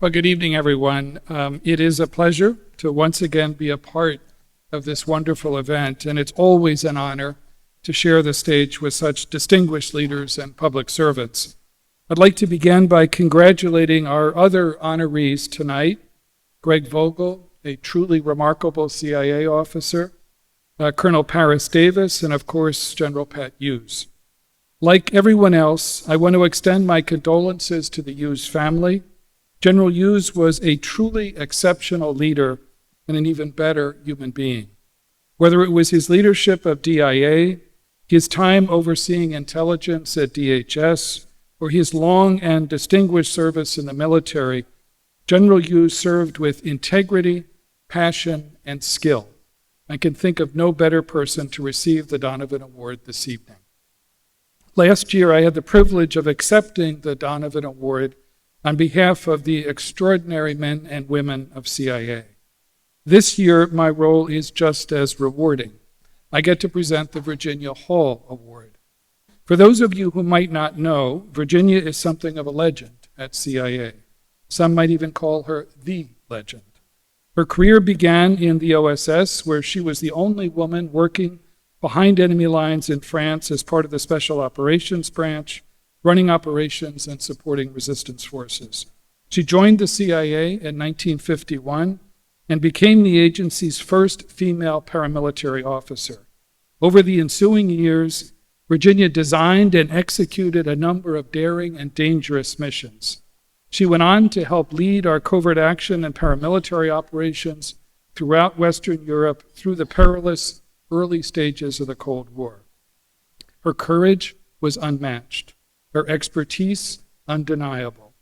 Well, good evening, everyone. It is a pleasure to once again be a part of this wonderful event, and it's always an honor to share the stage with such distinguished leaders and public servants. I'd like to begin by congratulating our other honorees tonight, Greg Vogel, a truly remarkable CIA officer, Colonel Paris Davis, and of course, General Pat Hughes. Like everyone else, I want to extend my condolences to the Hughes family. General Hughes was a truly exceptional leader and an even better human being. Whether it was his leadership of DIA, his time overseeing intelligence at DHS, or his long and distinguished service in the military, General Hughes served with integrity, passion, and skill. I can think of no better person to receive the Donovan Award this evening. Last year, I had the privilege of accepting the Donovan Award on behalf of the extraordinary men and women of CIA. This year, my role is just as rewarding. I get to present the Virginia Hall Award. For those of you who might not know, Virginia is something of a legend at CIA. Some might even call her the legend. Her career began in the OSS, where she was the only woman working behind enemy lines in France as part of the Special Operations Branch, running operations and supporting resistance forces. She joined the CIA in 1951 and became the agency's first female paramilitary officer. Over the ensuing years, Virginia designed and executed a number of daring and dangerous missions. She went on to help lead our covert action and paramilitary operations throughout Western Europe through the perilous early stages of the Cold War. Her courage was unmatched, her expertise undeniable.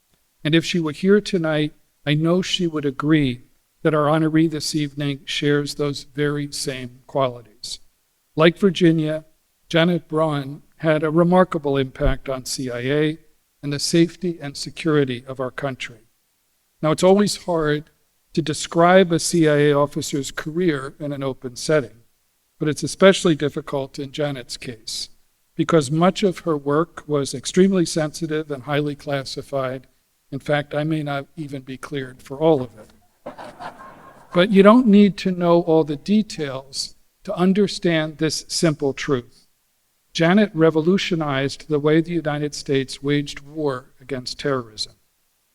And if she were here tonight, I know she would agree that our honoree this evening shares those very same qualities. Like Virginia, Janet Braun had a remarkable impact on CIA and the safety and security of our country. Now, it's always hard to describe a CIA officer's career in an open setting, but it's especially difficult in Janet's case because much of her work was extremely sensitive and highly classified. In fact, I may not even be cleared for all of it. But you don't need to know all the details to understand this simple truth. Janet revolutionized the way the United States waged war against terrorism.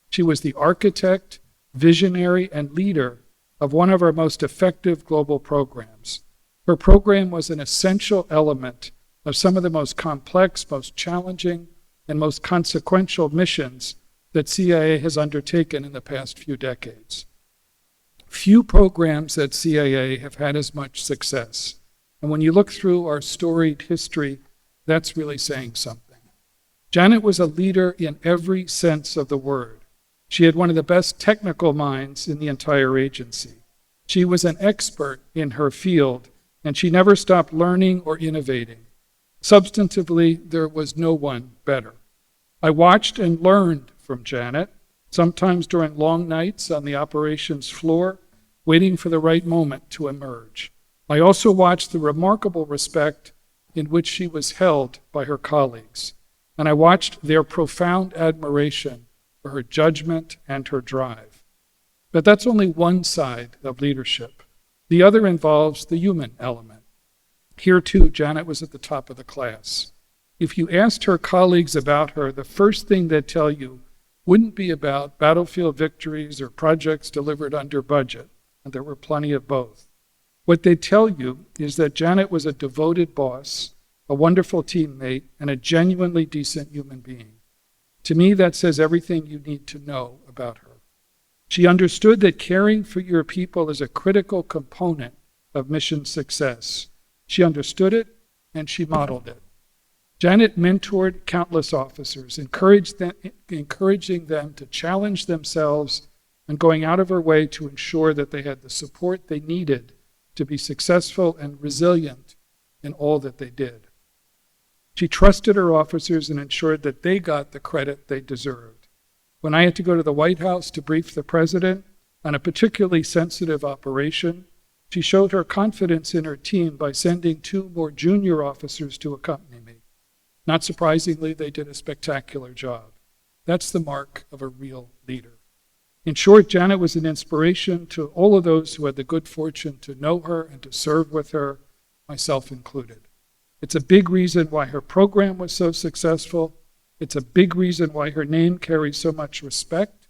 She was the architect, visionary, and leader of one of our most effective global programs. Her program was an essential element of some of the most complex, most challenging, and most consequential missions that CIA has undertaken in the past few decades. Few programs at CIA have had as much success. And when you look through our storied history, that's really saying something. Janet was a leader in every sense of the word. She had one of the best technical minds in the entire agency. She was an expert in her field, and she never stopped learning or innovating. Substantively, there was no one better. I watched and learned from Janet, sometimes during long nights on the operations floor, waiting for the right moment to emerge. I also watched the remarkable respect in which she was held by her colleagues, and I watched their profound admiration for her judgment and her drive. But that's only one side of leadership. The other involves the human element. Here too, Janet was at the top of the class. If you asked her colleagues about her, the first thing they'd tell you wouldn't be about battlefield victories or projects delivered under budget, and there were plenty of both. What they'd tell you is that Janet was a devoted boss, a wonderful teammate, and a genuinely decent human being. To me, that says everything you need to know about her. She understood that caring for your people is a critical component of mission success. She understood it, and she modeled it. Janet mentored countless officers, encouraging them to challenge themselves and going out of her way to ensure that they had the support they needed to be successful and resilient in all that they did. She trusted her officers and ensured that they got the credit they deserved. When I had to go to the White House to brief the president on a particularly sensitive operation, she showed her confidence in her team by sending 2 more junior officers to accompany me. Not surprisingly, they did a spectacular job. That's the mark of a real leader. In short, Janet was an inspiration to all of those who had the good fortune to know her and to serve with her, myself included. It's a big reason why her program was so successful. It's a big reason why her name carries so much respect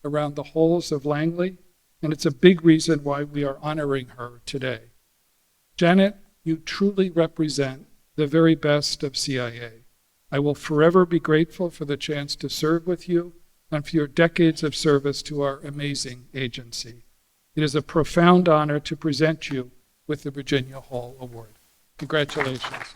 around the halls of Langley, and it's a big reason why we are honoring her today. Janet, you truly represent the very best of CIA. I will forever be grateful for the chance to serve with you and for your decades of service to our amazing agency. It is a profound honor to present you with the Virginia Hall Award. Congratulations.